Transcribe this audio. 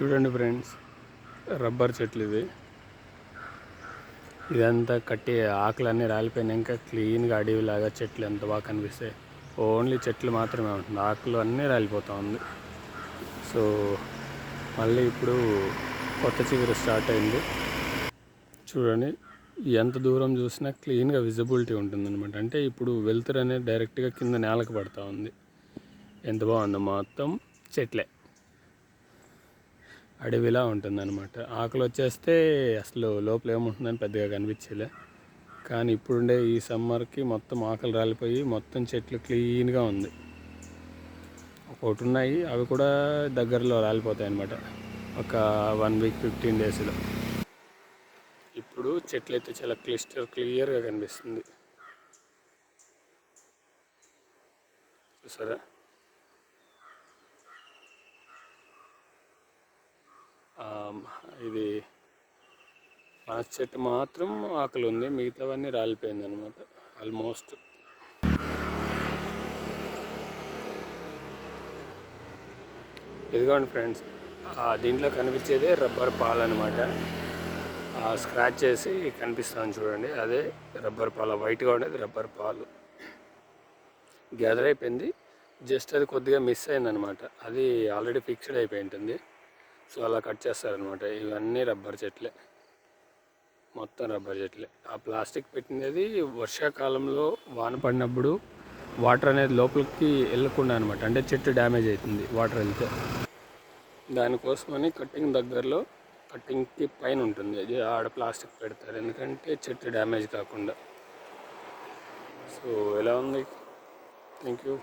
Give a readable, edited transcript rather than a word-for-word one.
చూడండి friends, rubber చెట్లు ఇదంతా కట్టి ఆకులన్నీ రాలిపోయినాక క్లీన్గా అడవిలాగా చెట్లు ఎంత బాగా కనిపిస్తాయి. ఓన్లీ చెట్లు మాత్రమే ఉంటుంది, ఆకులు అన్నీ రాలిపోతూ ఉంది. సో మళ్ళీ ఇప్పుడు కొత్త చిగురు స్టార్ట్ అయింది. చూడండి, ఎంత దూరం చూసినా క్లీన్గా విజిబిలిటీ ఉంటుందన్నమాట. అంటే ఇప్పుడు వెలుతురు అనేది డైరెక్ట్గా కింద నేలకు పడుతూ ఉంది. ఎంత బాగుందో, మొత్తం చెట్లే, అడవిలా ఉంటుందన్నమాట. ఆకులు వచ్చేస్తే అసలు లోపల ఏముంటుందని పెద్దగా కనిపించలే. కానీ ఇప్పుడుండే ఈ సమ్మర్కి మొత్తం ఆకులు రాలిపోయి మొత్తం చెట్లు క్లీన్గా ఉంది. ఒకటి ఉన్నాయి, అవి కూడా దగ్గరలో రాలిపోతాయి అన్నమాట ఒక 1 వీక్ 15 డేస్లో. ఇప్పుడు చెట్లు అయితే చాలా క్లియర్గా కనిపిస్తుంది, చూసారా? ఇది పనస చెట్టు మాత్రం ఆకులు ఉంది, మిగతావన్నీ రాలిపోయింది అనమాట ఆల్మోస్ట్. ఇదిగోండి ఫ్రెండ్స్, దీంట్లో కనిపించేదే రబ్బర్ పాలు అనమాట. స్క్రాచ్ చేసి కనిపిస్తాను చూడండి, అదే రబ్బర్ పాలు. వైట్గా ఉండేది రబ్బర్ పాలు. గ్యాదర్ అయిపోయింది, జస్ట్ అది కొద్దిగా మిస్ అయిందనమాట. అది ఆల్రెడీ ఫిక్స్డ్ అయిపోయి ఉంటుంది. సో అలా కట్ చేస్తారనమాట. ఇవన్నీ రబ్బర్ చెట్లే, మొత్తం రబ్బర్ చెట్లే. ఆ ప్లాస్టిక్ పెట్టినది వర్షాకాలంలో వాన పడినప్పుడు వాటర్ అనేది లోపలికి వెళ్ళకుండా అనమాట. అంటే చెట్టు డ్యామేజ్ అవుతుంది వాటర్ వెళ్తే. దానికోసమని కట్టింగ్ దగ్గరలో, కట్టింగ్కి పైన ఉంటుంది అది, ఆడ ప్లాస్టిక్ పెడతారు, ఎందుకంటే చెట్టు డ్యామేజ్ కాకుండా. సో ఎలా ఉంది? Thank you.